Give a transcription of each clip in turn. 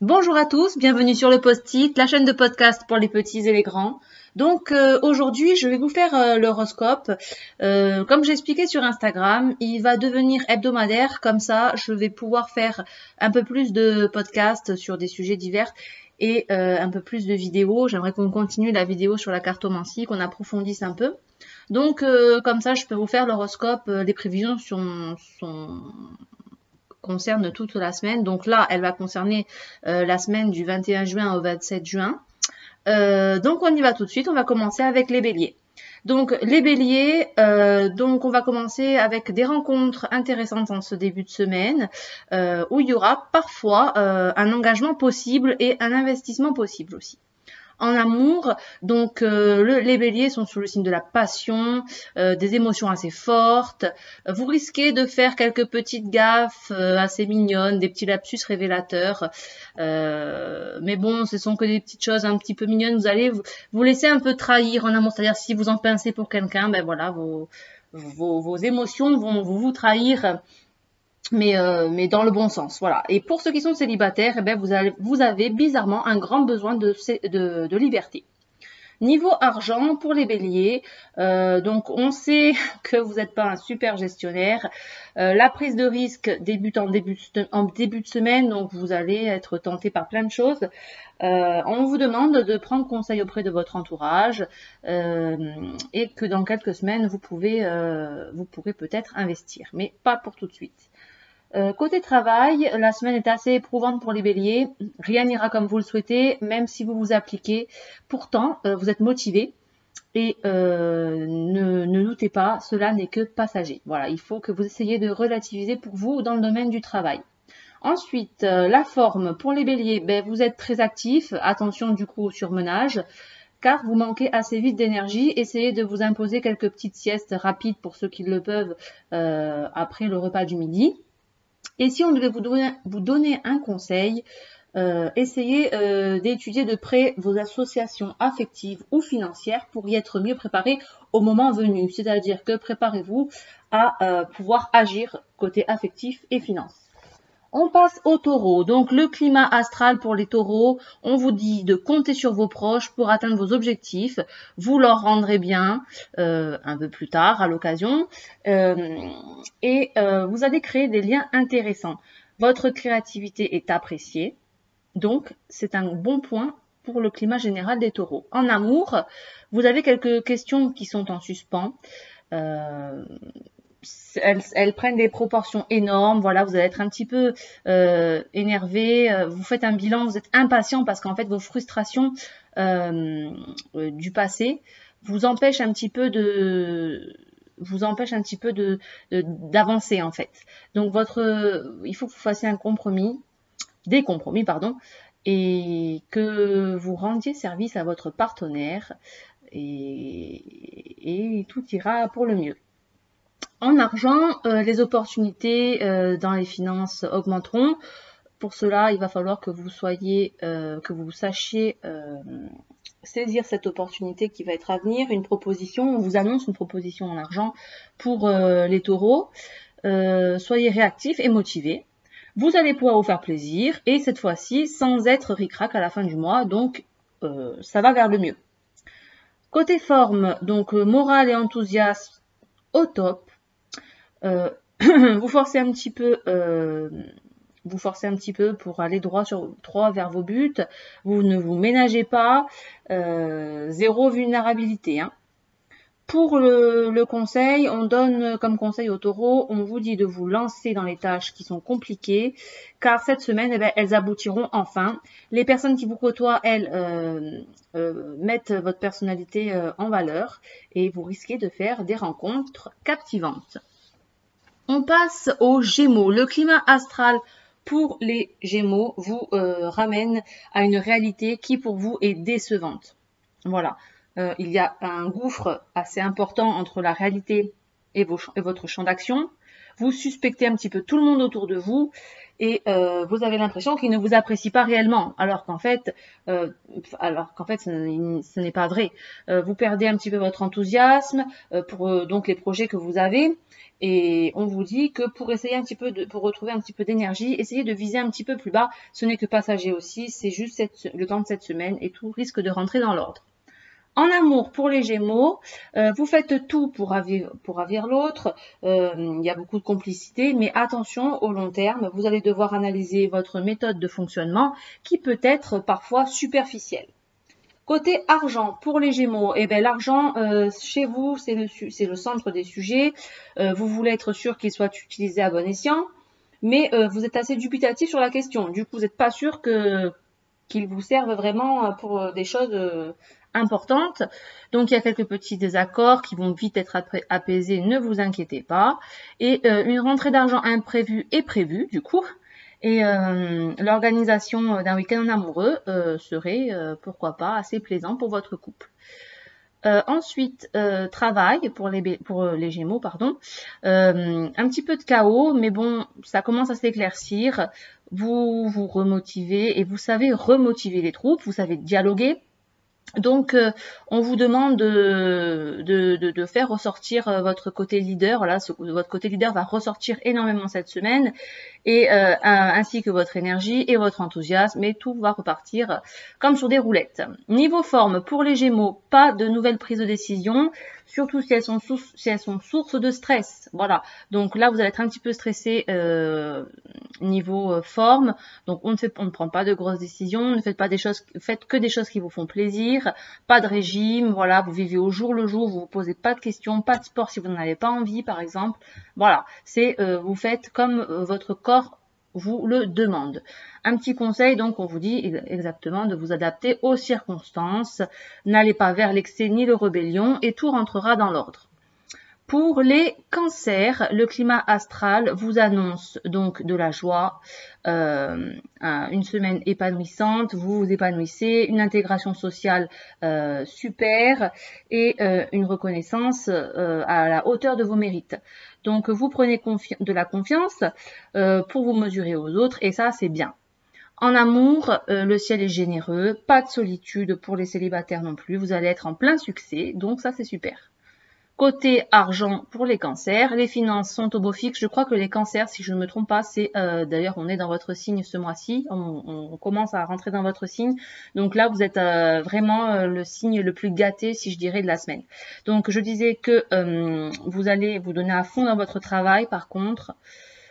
Bonjour à tous, bienvenue sur le Post-it, la chaîne de podcast pour les petits et les grands. Donc aujourd'hui, je vais vous faire l'horoscope. Comme j'ai expliqué sur Instagram, il va devenir hebdomadaire, comme ça je vais pouvoir faire un peu plus de podcasts sur des sujets divers et un peu plus de vidéos. J'aimerais qu'on continue la vidéo sur la cartomancie, qu'on approfondisse un peu. Donc comme ça, je peux vous faire l'horoscope, les prévisions concerne toute la semaine. Donc là, elle va concerner la semaine du 21 juin au 27 juin. Donc on y va tout de suite. On va commencer avec les béliers. Donc les béliers, donc on va commencer avec des rencontres intéressantes en ce début de semaine où il y aura parfois un engagement possible et un investissement possible aussi. En amour, donc les béliers sont sous le signe de la passion, des émotions assez fortes. Vous risquez de faire quelques petites gaffes assez mignonnes, des petits lapsus révélateurs. Mais bon, ce sont que des petites choses un petit peu mignonnes. Vous allez vous laisser un peu trahir en amour. C'est-à-dire si vous en pincez pour quelqu'un, ben voilà, vos émotions vont vous trahir. Mais dans le bon sens, voilà. Et pour ceux qui sont célibataires, eh ben vous avez bizarrement un grand besoin de liberté. Niveau argent, pour les béliers, donc on sait que vous n'êtes pas un super gestionnaire. La prise de risque débute en début de semaine, donc vous allez être tenté par plein de choses. On vous demande de prendre conseil auprès de votre entourage et que dans quelques semaines, vous pourrez peut-être investir, mais pas pour tout de suite. Côté travail, la semaine est assez éprouvante pour les béliers. Rien n'ira comme vous le souhaitez, même si vous vous appliquez. Pourtant, vous êtes motivé et ne doutez pas, cela n'est que passager. Voilà, il faut que vous essayiez de relativiser pour vous dans le domaine du travail. Ensuite, la forme pour les béliers, ben, vous êtes très actif. Attention du coup au surmenage, car vous manquez assez vite d'énergie. Essayez de vous imposer quelques petites siestes rapides pour ceux qui le peuvent après le repas du midi. Et si on devait vous donner un conseil, essayez d'étudier de près vos associations affectives ou financières pour y être mieux préparé au moment venu. C'est-à-dire que préparez-vous à pouvoir agir côté affectif et finance. On passe aux taureaux. Donc le climat astral pour les taureaux, on vous dit de compter sur vos proches pour atteindre vos objectifs. Vous leur rendrez bien un peu plus tard à l'occasion. Et vous allez créer des liens intéressants. Votre créativité est appréciée. Donc c'est un bon point pour le climat général des taureaux. En amour, vous avez quelques questions qui sont en suspens. Elles prennent des proportions énormes. Voilà, vous allez être un petit peu énervé. Vous faites un bilan, vous êtes impatient parce qu'en fait vos frustrations du passé vous empêchent un petit peu d'avancer en fait. Donc il faut que vous fassiez des compromis pardon, et que vous rendiez service à votre partenaire et tout ira pour le mieux. En argent, les opportunités dans les finances augmenteront. Pour cela, il va falloir que vous sachiez saisir cette opportunité qui va être à venir. On vous annonce une proposition en argent pour les taureaux. Soyez réactifs et motivés. Vous allez pouvoir vous faire plaisir et cette fois-ci sans être ric-rac à la fin du mois. Donc, ça va vers le mieux. Côté forme, donc morale et enthousiasme au top. Vous forcez un petit peu pour aller droit vers vos buts. Vous ne vous ménagez pas. Zéro vulnérabilité. Hein. Pour le conseil, on donne comme conseil aux taureaux, on vous dit de vous lancer dans les tâches qui sont compliquées, car cette semaine, elles aboutiront enfin. Les personnes qui vous côtoient, elles, mettent votre personnalité en valeur et vous risquez de faire des rencontres captivantes. On passe aux Gémeaux. Le climat astral pour les Gémeaux vous ramène à une réalité qui pour vous est décevante. Voilà. Il y a un gouffre assez important entre la réalité et votre champ d'action. Vous suspectez un petit peu tout le monde autour de vous et vous avez l'impression qu'il ne vous apprécie pas réellement, alors qu'en fait, ce n'est pas vrai. Vous perdez un petit peu votre enthousiasme pour donc les projets que vous avez. Et on vous dit que pour essayer un petit peu pour retrouver un petit peu d'énergie, essayez de viser un petit peu plus bas. Ce n'est que passager aussi, c'est juste le temps de cette semaine et tout risque de rentrer dans l'ordre. En amour, pour les Gémeaux, vous faites tout pour ravir l'autre. Il y a beaucoup de complicité, mais attention, au long terme, vous allez devoir analyser votre méthode de fonctionnement qui peut être parfois superficielle. Côté argent, pour les Gémeaux, eh ben, l'argent, chez vous, c'est le centre des sujets. Vous voulez être sûr qu'il soit utilisé à bon escient, mais vous êtes assez dubitatif sur la question. Du coup, vous n'êtes pas sûr qu'il vous serve vraiment pour des choses importantes. Donc, il y a quelques petits désaccords qui vont vite être apaisés, ne vous inquiétez pas. Et une rentrée d'argent imprévue est prévue, du coup. Et l'organisation d'un week-end amoureux serait, pourquoi pas, assez plaisant pour votre couple. Ensuite, travail pour les Gémeaux, pardon. Un petit peu de chaos, mais bon, ça commence à s'éclaircir. Vous vous remotivez et vous savez remotiver les troupes, vous savez dialoguer. Donc, on vous demande de faire ressortir votre côté leader. Voilà, votre côté leader va ressortir énormément cette semaine, et ainsi que votre énergie et votre enthousiasme, et tout va repartir comme sur des roulettes. Niveau forme, pour les Gémeaux, pas de nouvelles prises de décision, surtout si elles sont source de stress. Voilà, donc là, vous allez être un petit peu stressé niveau forme. Donc, on ne prend pas de grosses décisions, ne faites que des choses qui vous font plaisir, pas de régime. Voilà, vous vivez au jour le jour, vous vous posez pas de questions, pas de sport si vous n'en avez pas envie, par exemple. Voilà, c'est vous faites comme votre corps vous le demande. Un petit conseil, donc, on vous dit exactement de vous adapter aux circonstances. N'allez pas vers l'excès ni le rébellion et tout rentrera dans l'ordre. Pour les cancers, le climat astral vous annonce donc de la joie, une semaine épanouissante, vous vous épanouissez, une intégration sociale super et une reconnaissance à la hauteur de vos mérites. Donc vous prenez de la confiance pour vous mesurer aux autres et ça c'est bien. En amour, le ciel est généreux, pas de solitude pour les célibataires non plus, vous allez être en plein succès, donc ça c'est super. Côté argent pour les cancers, les finances sont au beau fixe. Je crois que les cancers, si je ne me trompe pas, c'est d'ailleurs on est dans votre signe ce mois-ci, on commence à rentrer dans votre signe. Donc là, vous êtes vraiment le signe le plus gâté, si je dirais, de la semaine. Donc je disais que vous allez vous donner à fond dans votre travail, par contre.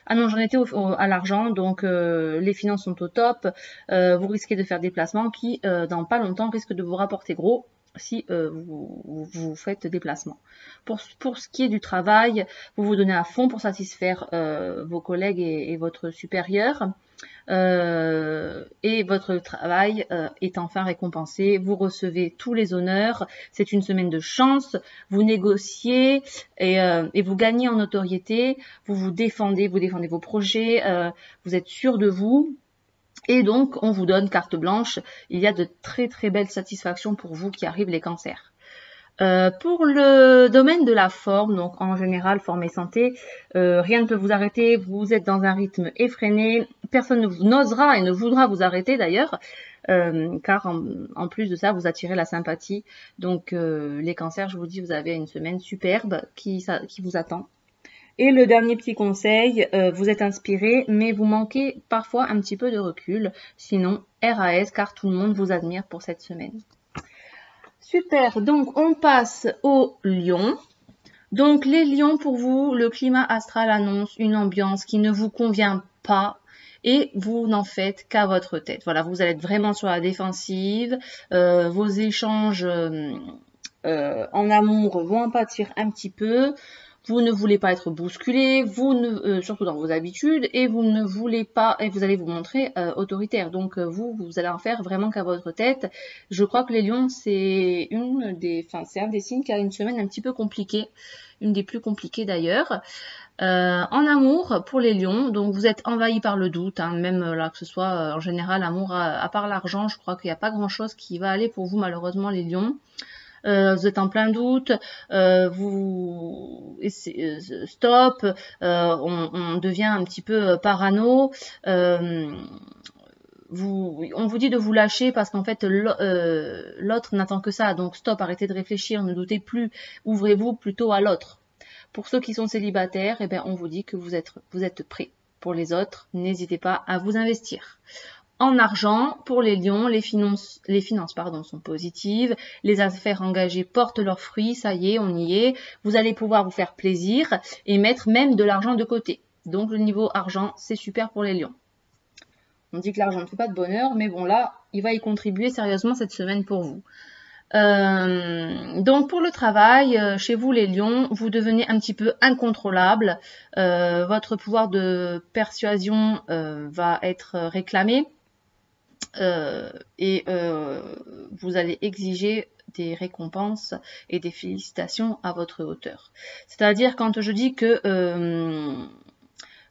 Ah non, j'en étais à l'argent, donc les finances sont au top. Vous risquez de faire des placements qui, dans pas longtemps, risquent de vous rapporter gros si vous faites des placements. Pour ce qui est du travail, vous vous donnez à fond pour satisfaire vos collègues et votre supérieur. Et votre travail est enfin récompensé. Vous recevez tous les honneurs. C'est une semaine de chance. Vous négociez et vous gagnez en notoriété. Vous défendez vos projets. Vous êtes sûr de vous. Et donc, on vous donne carte blanche. Il y a de très très belles satisfactions pour vous qui arrivent les cancers. Pour le domaine de la forme, donc en général forme et santé, rien ne peut vous arrêter, vous êtes dans un rythme effréné, personne n'osera et ne voudra vous arrêter d'ailleurs, car en plus de ça, vous attirez la sympathie. Donc les cancers, je vous dis, vous avez une semaine superbe qui vous attend. Et le dernier petit conseil, vous êtes inspiré, mais vous manquez parfois un petit peu de recul. Sinon, RAS, car tout le monde vous admire pour cette semaine. Super, donc on passe aux lions. Donc les lions, pour vous, le climat astral annonce une ambiance qui ne vous convient pas et vous n'en faites qu'à votre tête. Voilà, vous allez être vraiment sur la défensive, vos échanges en amour vont en pâtir un petit peu. Vous ne voulez pas être bousculé, surtout dans vos habitudes, et vous ne voulez pas, et vous allez vous montrer autoritaire. Donc vous allez en faire vraiment qu'à votre tête. Je crois que les lions, c'est un des signes qui a une semaine un petit peu compliquée, une des plus compliquées d'ailleurs. En amour, pour les lions, donc vous êtes envahi par le doute, hein, même là que ce soit en général amour à part l'argent, je crois qu'il n'y a pas grand chose qui va aller pour vous malheureusement les lions. vous êtes en plein doute, stop, on devient un petit peu parano, on vous dit de vous lâcher parce qu'en fait l'autre n'attend que ça, donc stop, arrêtez de réfléchir, ne doutez plus, ouvrez-vous plutôt à l'autre. Pour ceux qui sont célibataires, eh bien, on vous dit que vous êtes prêts. Pour les autres, n'hésitez pas à vous investir. En argent, pour les lions, les finances sont positives, les affaires engagées portent leurs fruits, ça y est, on y est. Vous allez pouvoir vous faire plaisir et mettre même de l'argent de côté. Donc le niveau argent, c'est super pour les lions. On dit que l'argent ne fait pas de bonheur, mais bon là, il va y contribuer sérieusement cette semaine pour vous. Donc pour le travail, chez vous les lions, vous devenez un petit peu incontrôlable. Votre pouvoir de persuasion va être réclamé. Vous allez exiger des récompenses et des félicitations à votre hauteur. C'est-à-dire quand je dis que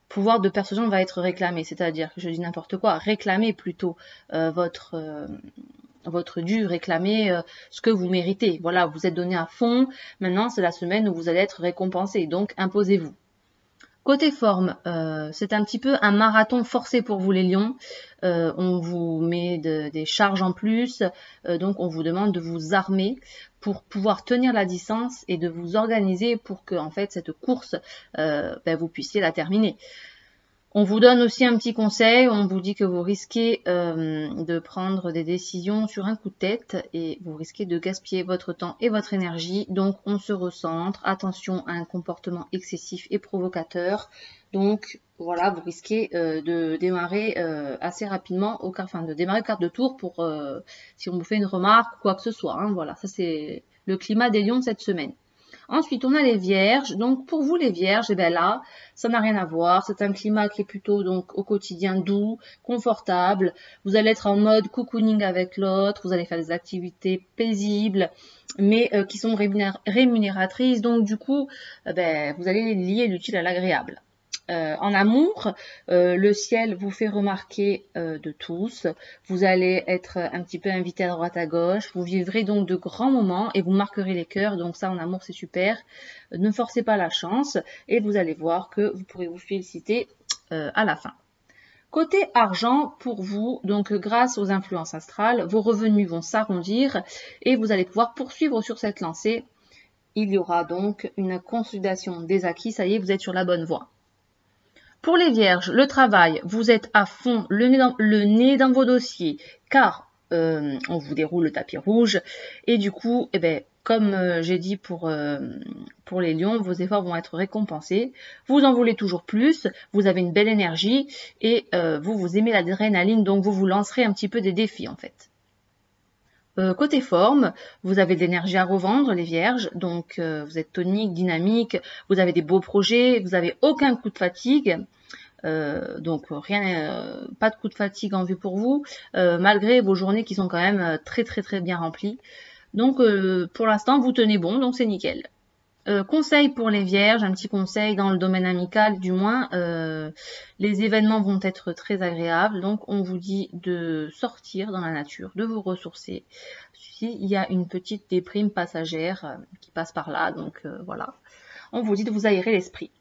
pouvoir de persuasion va être réclamé, c'est-à-dire que je dis n'importe quoi, réclamez plutôt votre dû, réclamez ce que vous méritez. Voilà, vous êtes donné à fond, maintenant c'est la semaine où vous allez être récompensé, donc imposez-vous. Côté forme, c'est un petit peu un marathon forcé pour vous les lions. On vous met des charges en plus, donc on vous demande de vous armer pour pouvoir tenir la distance et de vous organiser pour que en fait cette course, vous puissiez la terminer. On vous donne aussi un petit conseil, on vous dit que vous risquez de prendre des décisions sur un coup de tête et vous risquez de gaspiller votre temps et votre énergie. Donc on se recentre, attention à un comportement excessif et provocateur. Donc voilà, vous risquez de démarrer assez rapidement de démarrer au quart de tour pour si on vous fait une remarque ou quoi que ce soit. Hein, voilà, ça c'est le climat des lions cette semaine. Ensuite, on a les vierges. Donc, pour vous, les vierges, eh bien là, ça n'a rien à voir. C'est un climat qui est plutôt donc au quotidien doux, confortable. Vous allez être en mode cocooning avec l'autre. Vous allez faire des activités paisibles, mais qui sont rémunératrices. Donc, du coup, vous allez lier l'utile à l'agréable. En amour, le ciel vous fait remarquer de tous. Vous allez être un petit peu invité à droite à gauche. Vous vivrez donc de grands moments et vous marquerez les cœurs. Donc ça, en amour, c'est super. Ne forcez pas la chance et vous allez voir que vous pourrez vous féliciter à la fin. Côté argent, pour vous, donc grâce aux influences astrales, vos revenus vont s'arrondir et vous allez pouvoir poursuivre sur cette lancée. Il y aura donc une consolidation des acquis. Ça y est, vous êtes sur la bonne voie. Pour les vierges, le travail, vous êtes à fond, le nez dans vos dossiers, car on vous déroule le tapis rouge. Et du coup, comme j'ai dit pour les lions, vos efforts vont être récompensés. Vous en voulez toujours plus, vous avez une belle énergie et vous aimez l'adrénaline, donc vous vous lancerez un petit peu des défis en fait. Côté forme, vous avez de l'énergie à revendre, les vierges, donc vous êtes tonique, dynamique, vous avez des beaux projets, vous n'avez aucun coup de fatigue, donc pas de coup de fatigue en vue pour vous, malgré vos journées qui sont quand même très très très bien remplies. Donc pour l'instant, vous tenez bon, donc c'est nickel. Conseil pour les vierges, un petit conseil dans le domaine amical du moins, les événements vont être très agréables, donc on vous dit de sortir dans la nature, de vous ressourcer. S'il y a une petite déprime passagère qui passe par là, donc voilà, on vous dit de vous aérer l'esprit.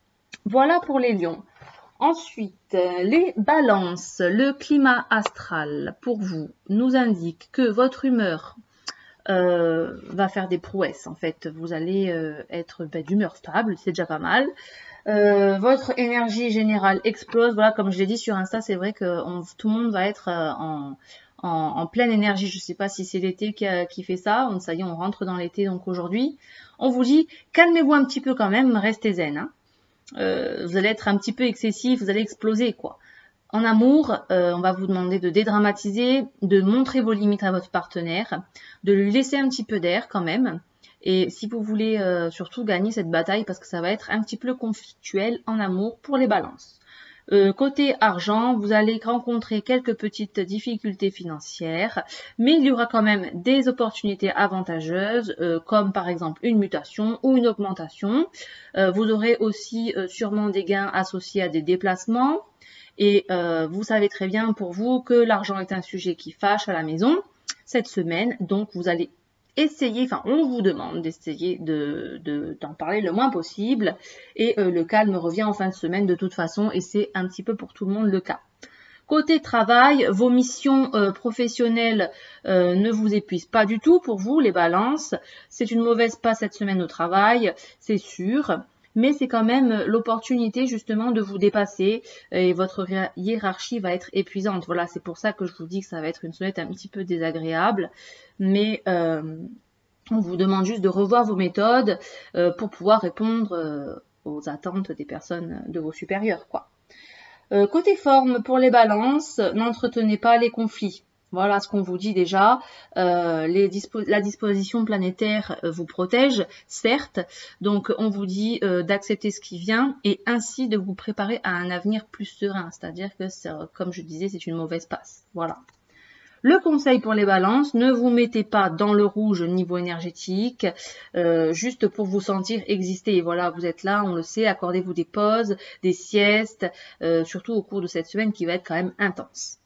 Voilà pour les lions. Ensuite, les balances, le climat astral pour vous nous indique que votre humeur va faire des prouesses en fait. Vous allez être d'humeur stable, c'est déjà pas mal. Votre énergie générale explose. Voilà, comme je l'ai dit sur Insta, c'est vrai que tout le monde va être en pleine énergie. Je ne sais pas si c'est l'été qui fait ça. Ça y est, on rentre dans l'été donc aujourd'hui. On vous dit, calmez-vous un petit peu quand même, restez zen. Hein. Vous allez être un petit peu excessif, vous allez exploser quoi. En amour, on va vous demander de dédramatiser, de montrer vos limites à votre partenaire, de lui laisser un petit peu d'air quand même. Et si vous voulez surtout gagner cette bataille, parce que ça va être un petit peu conflictuel en amour pour les balances. Côté argent, vous allez rencontrer quelques petites difficultés financières, mais il y aura quand même des opportunités avantageuses, comme par exemple une mutation ou une augmentation. Vous aurez aussi sûrement des gains associés à des déplacements. Et vous savez très bien pour vous que l'argent est un sujet qui fâche à la maison cette semaine. Donc vous allez essayez, enfin on vous demande d'essayer d'en parler le moins possible et le calme revient en fin de semaine de toute façon et c'est un petit peu pour tout le monde le cas. Côté travail, vos missions professionnelles ne vous épuisent pas du tout pour vous, les balances. C'est une mauvaise passe cette semaine au travail, c'est sûr. Mais c'est quand même l'opportunité justement de vous dépasser et votre hiérarchie va être épuisante. Voilà, c'est pour ça que je vous dis que ça va être une semaine un petit peu désagréable. Mais on vous demande juste de revoir vos méthodes pour pouvoir répondre aux attentes des personnes de vos supérieurs, quoi. Côté forme, pour les balances, n'entretenez pas les conflits. Voilà ce qu'on vous dit déjà. La disposition planétaire vous protège, certes. Donc, on vous dit d'accepter ce qui vient et ainsi de vous préparer à un avenir plus serein. C'est-à-dire que, comme je disais, c'est une mauvaise passe. Voilà. Le conseil pour les balances, ne vous mettez pas dans le rouge niveau énergétique, juste pour vous sentir exister. Et voilà, vous êtes là, on le sait, accordez-vous des pauses, des siestes, surtout au cours de cette semaine qui va être quand même intense.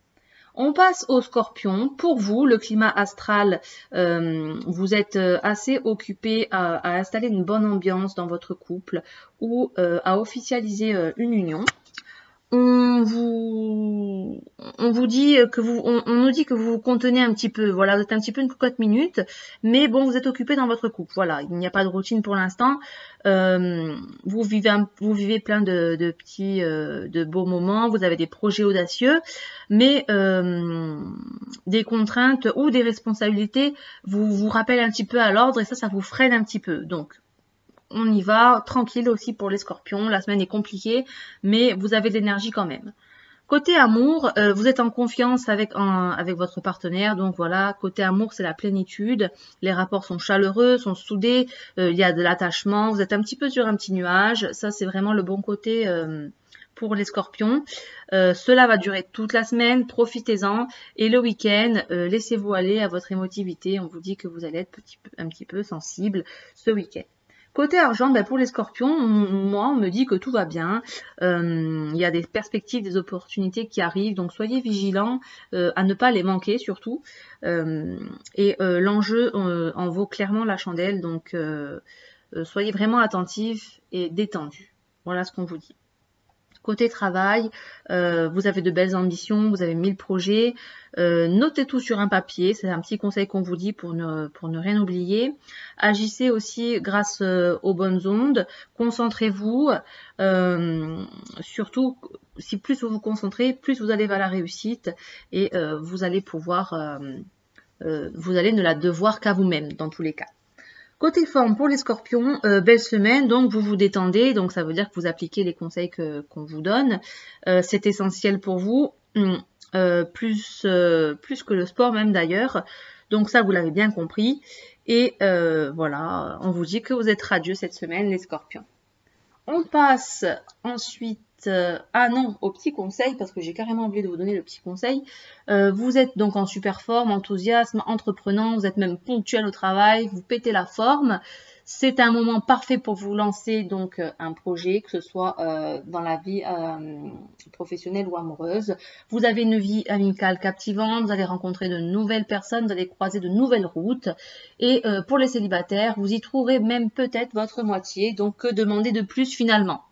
On passe aux scorpions. Pour vous, le climat astral, vous êtes assez occupé à installer une bonne ambiance dans votre couple ou à officialiser une union. On vous dit que on nous dit que vous vous contenez un petit peu. Voilà, vous êtes un petit peu une cocotte minute, mais bon, vous êtes occupé dans votre couple. Voilà, il n'y a pas de routine pour l'instant. Vous vivez plein de petits, de beaux moments. Vous avez des projets audacieux, mais des contraintes ou des responsabilités vous rappellent un petit peu à l'ordre et ça vous freine un petit peu. Donc on y va, tranquille aussi pour les scorpions, la semaine est compliquée, mais vous avez de l'énergie quand même. Côté amour, vous êtes en confiance avec votre partenaire, donc voilà, côté amour c'est la plénitude, les rapports sont chaleureux, sont soudés, il y a de l'attachement, vous êtes un petit peu sur un petit nuage, ça c'est vraiment le bon côté pour les scorpions. Cela va durer toute la semaine, profitez-en, et le week-end, laissez-vous aller à votre émotivité, on vous dit que vous allez être un petit peu sensible ce week-end. Côté argent, pour les scorpions, moi, on me dit que tout va bien. Il y a des perspectives, des opportunités qui arrivent. Donc, soyez vigilants à ne pas les manquer, surtout. L'enjeu en vaut clairement la chandelle. Donc, soyez vraiment attentifs et détendus. Voilà ce qu'on vous dit. Côté travail, vous avez de belles ambitions, vous avez 1000 projets. Notez tout sur un papier, c'est un petit conseil qu'on vous dit pour ne rien oublier. Agissez aussi grâce aux bonnes ondes, concentrez-vous. Surtout, si plus vous vous concentrez, plus vous allez vers la réussite et vous allez pouvoir, vous allez ne la devoir qu'à vous-même dans tous les cas. Côté forme pour les scorpions, belle semaine, donc vous vous détendez, donc ça veut dire que vous appliquez les conseils qu'on vous donne. C'est essentiel pour vous, plus que le sport même d'ailleurs. Donc ça, vous l'avez bien compris. Et voilà, on vous dit que vous êtes radieux cette semaine, les scorpions. On passe ensuite au petit conseil, parce que j'ai carrément oublié de vous donner le petit conseil. Vous êtes donc en super forme, enthousiasme, entreprenant, vous êtes même ponctuel au travail, vous pétez la forme. C'est un moment parfait pour vous lancer donc un projet, que ce soit dans la vie professionnelle ou amoureuse. Vous avez une vie amicale captivante, vous allez rencontrer de nouvelles personnes, vous allez croiser de nouvelles routes. Et pour les célibataires, vous y trouverez même peut-être votre moitié, donc que demander de plus finalement?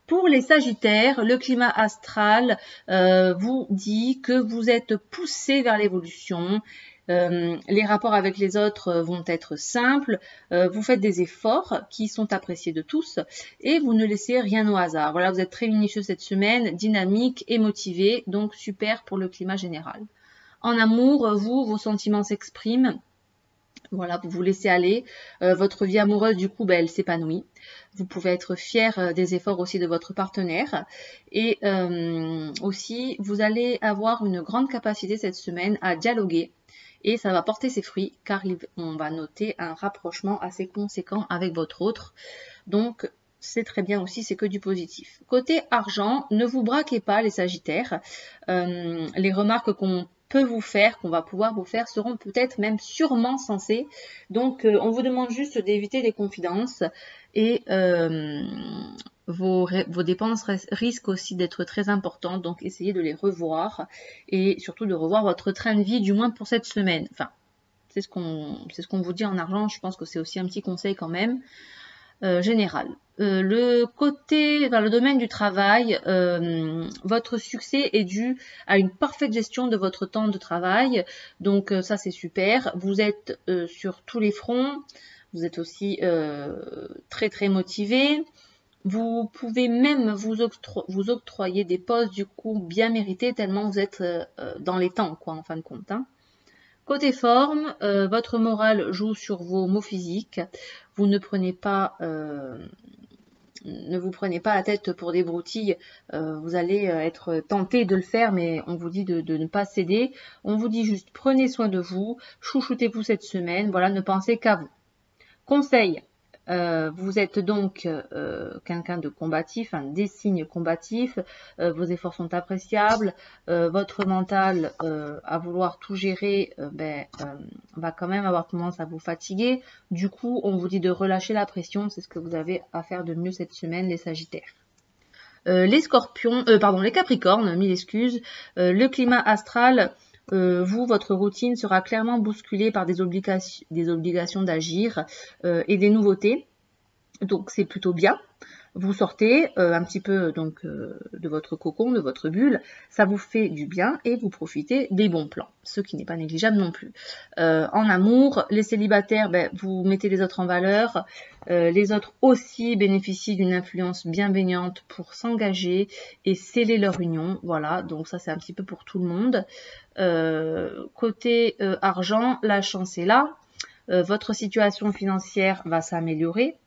Pour les sagittaires, le climat astral vous dit que vous êtes poussé vers l'évolution. Les rapports avec les autres vont être simples, vous faites des efforts qui sont appréciés de tous et vous ne laissez rien au hasard. Voilà, vous êtes très minutieux cette semaine, dynamique et motivé, donc super pour le climat général. En amour, vos sentiments s'expriment. Voilà, vous vous laissez aller. Votre vie amoureuse, du coup, elle s'épanouit. Vous pouvez être fier des efforts aussi de votre partenaire. Et aussi, vous allez avoir une grande capacité cette semaine à dialoguer. Et ça va porter ses fruits car on va noter un rapprochement assez conséquent avec votre autre. Donc, c'est très bien aussi, c'est que du positif. Côté argent, ne vous braquez pas les sagittaires. Les remarques qu'on va pouvoir vous faire, seront peut-être même sûrement sensées. Donc, on vous demande juste d'éviter les confidences et vos dépenses risquent aussi d'être très importantes. Donc, essayez de les revoir et surtout de revoir votre train de vie, du moins pour cette semaine. Enfin, C'est ce qu'on vous dit en argent. Je pense que c'est aussi un petit conseil quand même général. Le domaine du travail, votre succès est dû à une parfaite gestion de votre temps de travail. Donc ça c'est super. Vous êtes sur tous les fronts. Vous êtes aussi très très motivé. Vous pouvez même vous octroyer des postes du coup bien mérités tellement vous êtes dans les temps quoi en fin de compte. Hein. Côté forme, votre morale joue sur vos maux physiques. Vous ne prenez pas ne vous prenez pas la tête pour des broutilles, vous allez être tenté de le faire, mais on vous dit de ne pas céder. On vous dit juste prenez soin de vous, chouchoutez-vous cette semaine, voilà, ne pensez qu'à vous. Conseil, vous êtes donc quelqu'un de combatif, des signes combatifs, vos efforts sont appréciables, votre mental à vouloir tout gérer va quand même avoir tendance à vous fatiguer. Du coup, on vous dit de relâcher la pression, c'est ce que vous avez à faire de mieux cette semaine, les Sagittaires. Les Capricornes, mille excuses, le climat astral, votre routine sera clairement bousculée par des obligations d'agir et des nouveautés. Donc c'est plutôt bien. Vous sortez un petit peu donc de votre cocon, de votre bulle, ça vous fait du bien et vous profitez des bons plans, ce qui n'est pas négligeable non plus. En amour, les célibataires, vous mettez les autres en valeur, les autres aussi bénéficient d'une influence bienveillante pour s'engager et sceller leur union, voilà, donc ça c'est un petit peu pour tout le monde. Côté argent, la chance est là, votre situation financière va s'améliorer.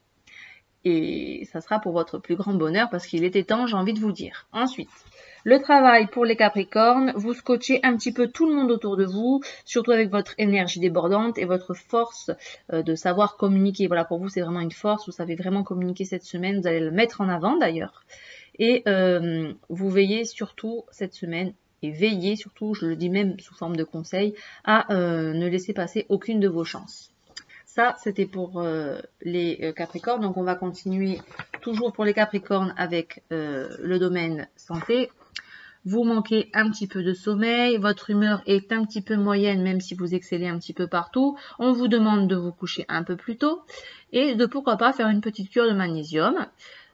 Et ça sera pour votre plus grand bonheur parce qu'il était temps, j'ai envie de vous dire. Ensuite, le travail pour les Capricornes, vous scotchez un petit peu tout le monde autour de vous, surtout avec votre énergie débordante et votre force de savoir communiquer. Voilà, pour vous, c'est vraiment une force, vous savez vraiment communiquer cette semaine, vous allez le mettre en avant d'ailleurs. Et vous veillez surtout cette semaine, et veillez surtout, je le dis même sous forme de conseil, à ne laisser passer aucune de vos chances. Ça, c'était pour les Capricornes. Donc, on va continuer toujours pour les Capricornes avec le domaine santé. Vous manquez un petit peu de sommeil. Votre humeur est un petit peu moyenne, même si vous excellez un petit peu partout. On vous demande de vous coucher un peu plus tôt et de pourquoi pas faire une petite cure de magnésium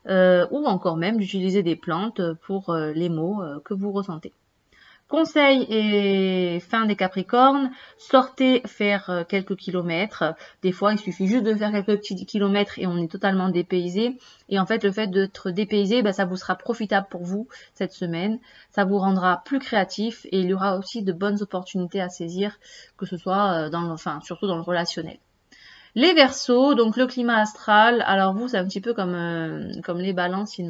ou encore même d'utiliser des plantes pour les maux que vous ressentez. Conseil et fin des Capricornes, sortez faire quelques kilomètres. Des fois, il suffit juste de faire quelques petits kilomètres et on est totalement dépaysé. Et en fait, le fait d'être dépaysé, ça vous sera profitable pour vous cette semaine. Ça vous rendra plus créatif et il y aura aussi de bonnes opportunités à saisir, que ce soit surtout dans le relationnel. Les Verseaux, donc le climat astral, alors vous c'est un petit peu comme les balances,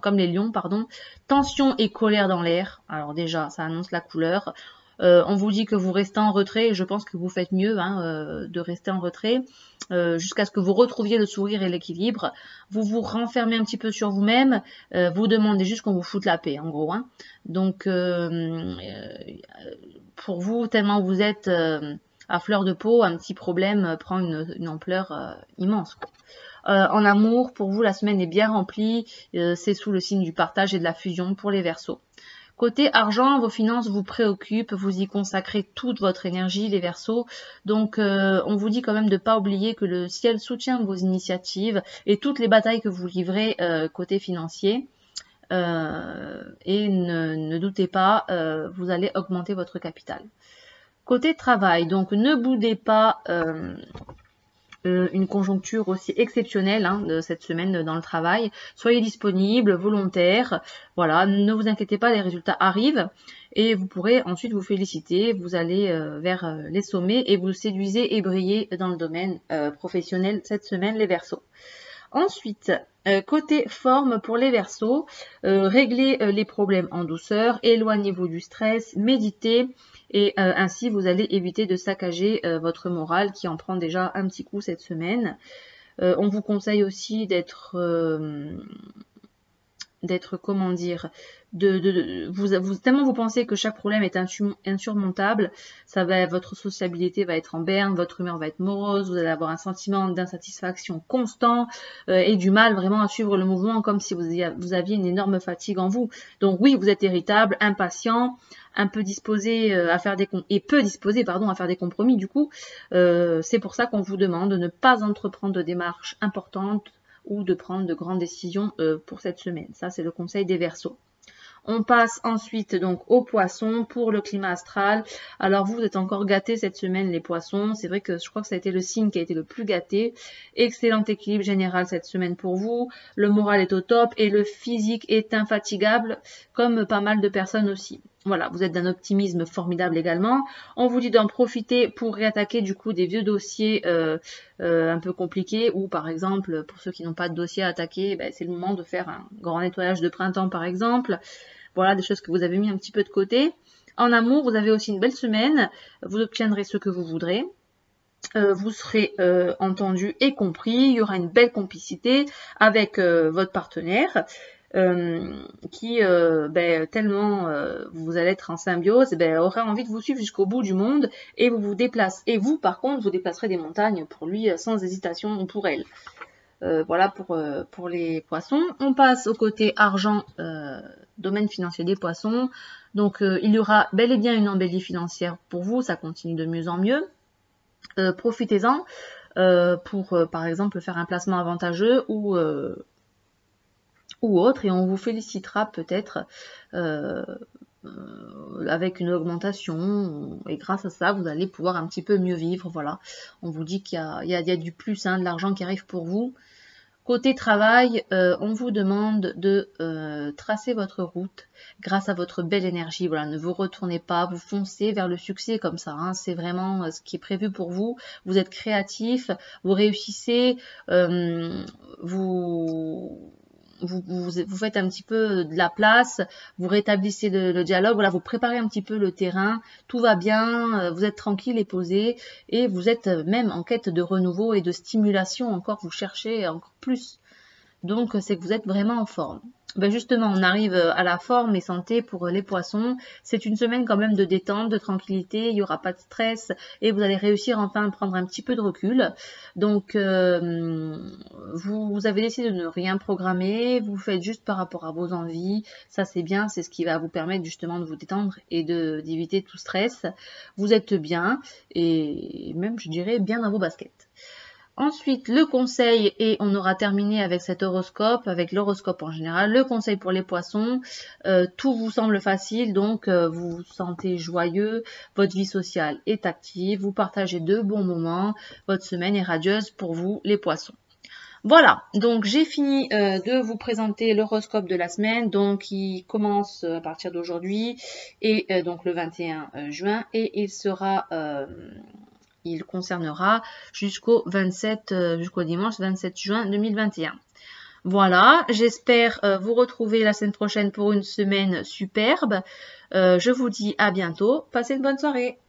comme les lions, pardon. Tension et colère dans l'air, alors déjà ça annonce la couleur. On vous dit que vous restez en retrait, et je pense que vous faites mieux de rester en retrait, jusqu'à ce que vous retrouviez le sourire et l'équilibre. Vous vous renfermez un petit peu sur vous-même, vous demandez juste qu'on vous foute la paix en gros. Donc pour vous, tellement vous êtes... à fleur de peau, un petit problème prend une ampleur immense. En amour, pour vous, la semaine est bien remplie. C'est sous le signe du partage et de la fusion pour les Verseaux. Côté argent, vos finances vous préoccupent. Vous y consacrez toute votre énergie, les Verseaux. Donc, on vous dit quand même de ne pas oublier que le ciel soutient vos initiatives et toutes les batailles que vous livrez côté financier. Et ne doutez pas, vous allez augmenter votre capital. Côté travail, donc ne boudez pas une conjoncture aussi exceptionnelle de cette semaine dans le travail. Soyez disponible, volontaire, voilà, ne vous inquiétez pas, les résultats arrivent et vous pourrez ensuite vous féliciter, vous allez vers les sommets et vous séduisez et brillez dans le domaine professionnel cette semaine, les Verseaux. Ensuite, côté forme pour les Verseaux, réglez les problèmes en douceur, éloignez-vous du stress, méditez et ainsi vous allez éviter de saccager votre morale qui en prend déjà un petit coup cette semaine. On vous conseille aussi d'être, comment dire, tellement vous pensez que chaque problème est insurmontable, votre sociabilité va être en berne, votre humeur va être morose, vous allez avoir un sentiment d'insatisfaction constant et du mal vraiment à suivre le mouvement, comme si vous aviez une énorme fatigue en vous. Donc oui, vous êtes irritable, impatient, un peu disposé à faire peu disposé à faire des compromis. Du coup, c'est pour ça qu'on vous demande de ne pas entreprendre de démarches importantes ou de prendre de grandes décisions pour cette semaine. Ça, c'est le conseil des Verseaux. On passe ensuite donc aux poissons pour le climat astral. Alors vous êtes encore gâtés cette semaine les poissons. C'est vrai que je crois que ça a été le signe qui a été le plus gâté. Excellent équilibre général cette semaine pour vous. Le moral est au top et le physique est infatigable comme pas mal de personnes aussi. Voilà, vous êtes d'un optimisme formidable également. On vous dit d'en profiter pour réattaquer du coup des vieux dossiers un peu compliqués ou par exemple pour ceux qui n'ont pas de dossier à attaquer, c'est le moment de faire un grand nettoyage de printemps par exemple. Voilà, des choses que vous avez mis un petit peu de côté. En amour, vous avez aussi une belle semaine. Vous obtiendrez ce que vous voudrez. Vous serez entendu et compris. Il y aura une belle complicité avec votre partenaire qui, tellement vous allez être en symbiose, aura envie de vous suivre jusqu'au bout du monde et vous déplace. Et vous, par contre, vous déplacerez des montagnes pour lui sans hésitation ou pour elle. Voilà pour les poissons. On passe au côté argent, domaine financier des poissons. Donc il y aura bel et bien une embellie financière pour vous, ça continue de mieux en mieux. Profitez-en pour par exemple faire un placement avantageux ou autre, et on vous félicitera peut-être avec une augmentation, et grâce à ça vous allez pouvoir un petit peu mieux vivre. Voilà, on vous dit qu'il y a du plus, de l'argent qui arrive pour vous. Côté travail, on vous demande de tracer votre route grâce à votre belle énergie. Voilà, ne vous retournez pas, vous foncez vers le succès comme ça. C'est vraiment ce qui est prévu pour vous. Vous êtes créatif, vous réussissez, vous faites un petit peu de la place, vous rétablissez le dialogue, voilà, vous préparez un petit peu le terrain, tout va bien, vous êtes tranquille et posé, et vous êtes même en quête de renouveau et de stimulation encore, vous cherchez encore plus. Donc c'est que vous êtes vraiment en forme. Justement, on arrive à la forme et santé pour les poissons. C'est une semaine quand même de détente, de tranquillité, il n'y aura pas de stress et vous allez réussir enfin à prendre un petit peu de recul. Donc vous avez décidé de ne rien programmer, vous faites juste par rapport à vos envies. Ça c'est bien, c'est ce qui va vous permettre justement de vous détendre et d'éviter tout stress. Vous êtes bien et même je dirais bien dans vos baskets. Ensuite, le conseil, et on aura terminé avec cet horoscope, avec l'horoscope en général. Le conseil pour les poissons, tout vous semble facile, donc vous vous sentez joyeux, votre vie sociale est active, vous partagez de bons moments, votre semaine est radieuse pour vous les poissons. Voilà, donc j'ai fini de vous présenter l'horoscope de la semaine, donc qui commence à partir d'aujourd'hui, et donc le 21 juin, et il concernera jusqu'au dimanche 27 juin 2021. Voilà, j'espère vous retrouver la semaine prochaine pour une semaine superbe. Je vous dis à bientôt. Passez une bonne soirée.